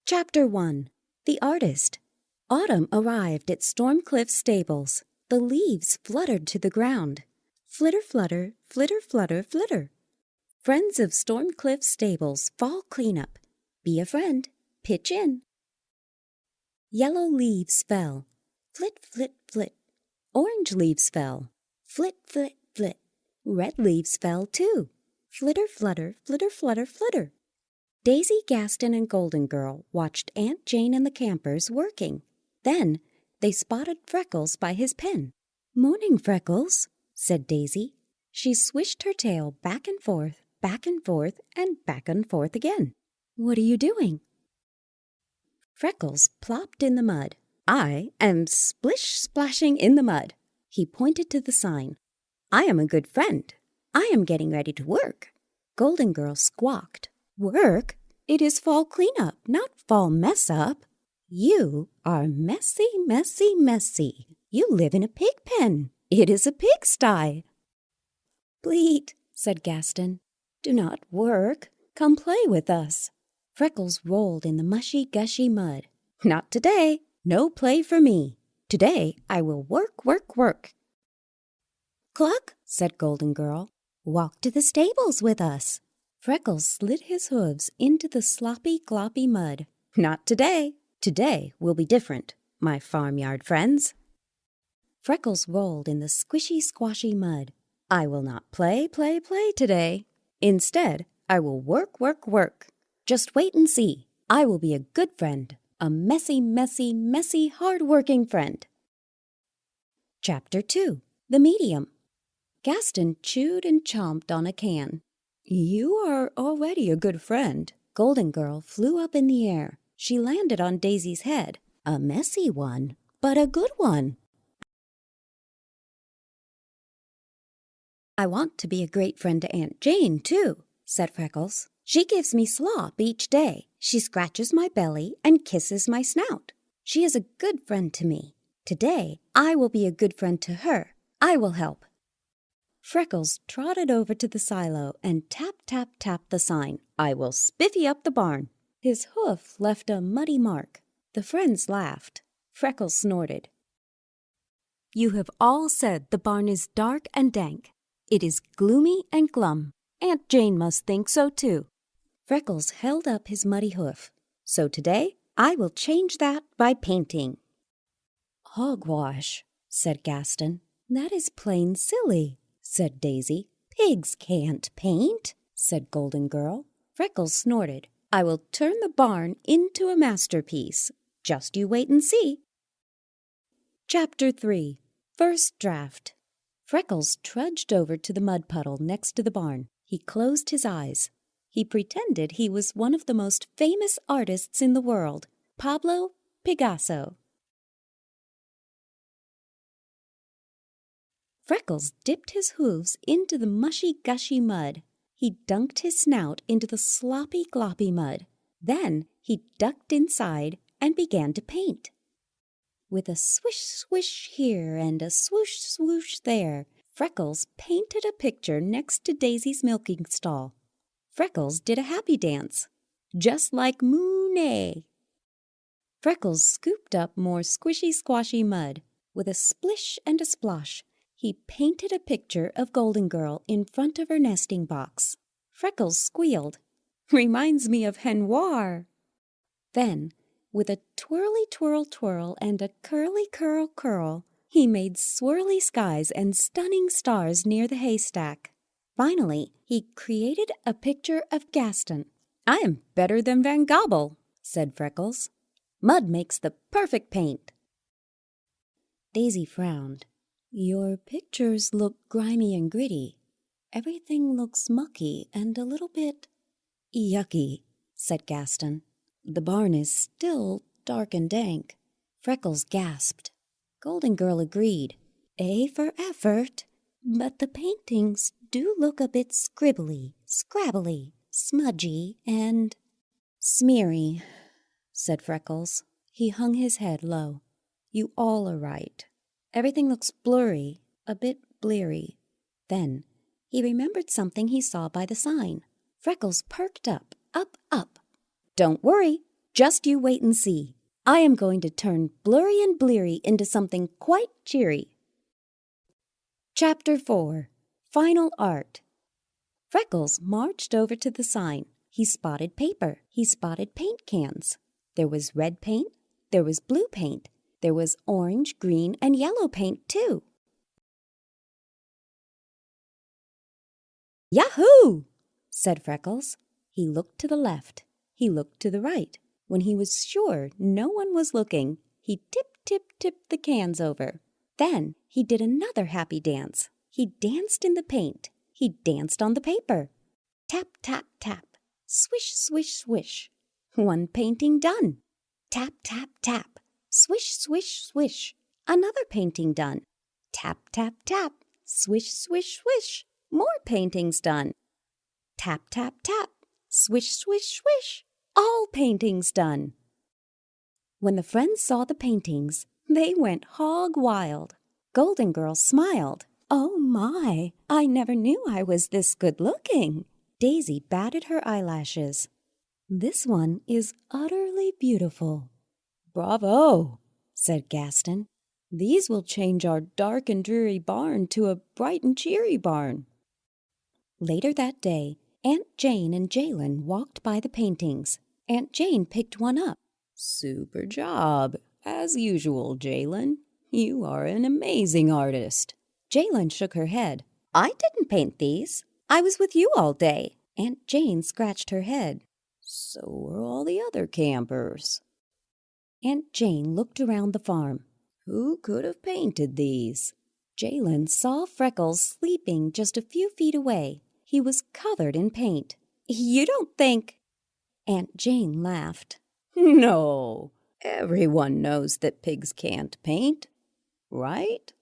Chapter 1. The Artist. Autumn arrived at Stormcliff's stables. The leaves fluttered to the ground. Flitter, flutter, flitter, flutter, flitter. Friends of Stormcliff's stables, fall cleanup. Be a friend. Pitch in. Yellow leaves fell. Flit, flit, flit. Orange leaves fell. Flit, flit, flit. Red leaves fell too. Flitter, flutter, flitter, flutter, flitter. Daisy, Gaston, and Golden Girl watched Aunt Jane and the campers working. Then they spotted Freckles by his pen. "Morning, Freckles," said Daisy. She swished her tail back and forth, and back and forth again. "What are you doing?" Freckles plopped in the mud. "I am splish-splashing in the mud." He pointed to the sign. "I am a good friend. I am getting ready to work." Golden Girl squawked. "Work? It is fall cleanup, not fall mess up. You are messy, messy, messy. You live in a pig pen. It is a pigsty." "Bleat," said Gaston. "Do not work. Come play with us." Freckles rolled in the mushy, gushy mud. "Not today. No play for me. Today I will work, work, work." "Cluck," said Golden Girl. "Walk to the stables with us." Freckles slid his hooves into the sloppy, gloppy mud. "Not today. Today will be different, my farmyard friends." Freckles rolled in the squishy, squashy mud. "I will not play, play, play today. Instead, I will work, work, work. Just wait and see. I will be a good friend, a messy, messy, messy, hard-working friend." Chapter 2. The Medium. Gaston chewed and chomped on a can. "You are already a good friend." Golden Girl flew up in the air. She landed on Daisy's head. "A messy one, but a good one." "I want to be a great friend to Aunt Jane, too," said Freckles. "She gives me slop each day. She scratches my belly and kisses my snout. She is a good friend to me. Today, I will be a good friend to her. I will help." Freckles trotted over to the silo and tap, tap, tapped the sign. "I will spiffy up the barn." His hoof left a muddy mark. The friends laughed. Freckles snorted. "You have all said the barn is dark and dank. It is gloomy and glum. Aunt Jane must think so too." Freckles held up his muddy hoof. "So today I will change that by painting." "Hogwash," said Gaston. "That is plain silly," said Daisy. "Pigs can't paint," said Golden Girl. Freckles snorted. "I will turn the barn into a masterpiece. Just you wait and see." Chapter 3. First Draft. Freckles trudged over to the mud puddle next to the barn. He closed his eyes. He pretended he was one of the most famous artists in the world, Pablo Picasso. Freckles dipped his hooves into the mushy, gushy mud. He dunked his snout into the sloppy, gloppy mud. Then he ducked inside and began to paint. With a swish, swish here and a swoosh, swoosh there, Freckles painted a picture next to Daisy's milking stall. Freckles did a happy dance, just like Mooney. Freckles scooped up more squishy, squashy mud. With a splish and a splosh, he painted a picture of Golden Girl in front of her nesting box. Freckles squealed. "Reminds me of Henoir." Then, with a twirly twirl twirl and a curly curl curl, he made swirly skies and stunning stars near the haystack. Finally, he created a picture of Gaston. "I am better than Van Gobble," said Freckles. "Mud makes the perfect paint." Daisy frowned. "Your pictures look grimy and gritty. Everything looks mucky and a little bit yucky," said Gaston. "The barn is still dark and dank." Freckles gasped. Golden Girl agreed. "A for effort. But the paintings do look a bit scribbly, scrabbly, smudgy, and smeary," said Freckles. He hung his head low. "You all are right. Everything looks blurry, a bit bleary." Then he remembered something he saw by the sign. Freckles perked up, up, up. "Don't worry. Just you wait and see. I am going to turn Blurry and Bleary into something quite cheery. Chapter 4. Final Art. Freckles marched over to the sign. He spotted paper. He spotted paint cans. There was red paint. There was blue paint. There was orange, green, and yellow paint, too. Yahoo! Said Freckles. He looked to the left. He looked to the right. When he was sure no one was looking, he tipped the cans over. Then he did another happy dance. He danced in the paint. He danced on the paper. Tap, tap, tap. Swish, swish, swish. One painting done. Tap, tap, tap. Swish, swish, swish. Another painting done. Tap, tap, tap. Swish, swish, swish. More paintings done. Tap, tap, tap. Swish, swish, swish. All paintings done. When the friends saw the paintings, they went hog wild. Golden Girl smiled. Oh my, I never knew I was this good looking. Daisy batted her eyelashes. This one is utterly beautiful. Bravo, said Gaston. These will change our dark and dreary barn to a bright and cheery barn. Later that day, Aunt Jane and Jalen walked by the paintings. Aunt Jane picked one up. Super job. As usual, Jalen. You are an amazing artist. Jalen shook her head. I didn't paint these. I was with you all day. Aunt Jane scratched her head. So were all the other campers. Aunt Jane looked around the farm. Who could have painted these? Jalen saw Freckles sleeping just a few feet away. He was covered in paint. You don't think... Aunt Jane laughed. No, everyone knows that pigs can't paint, right?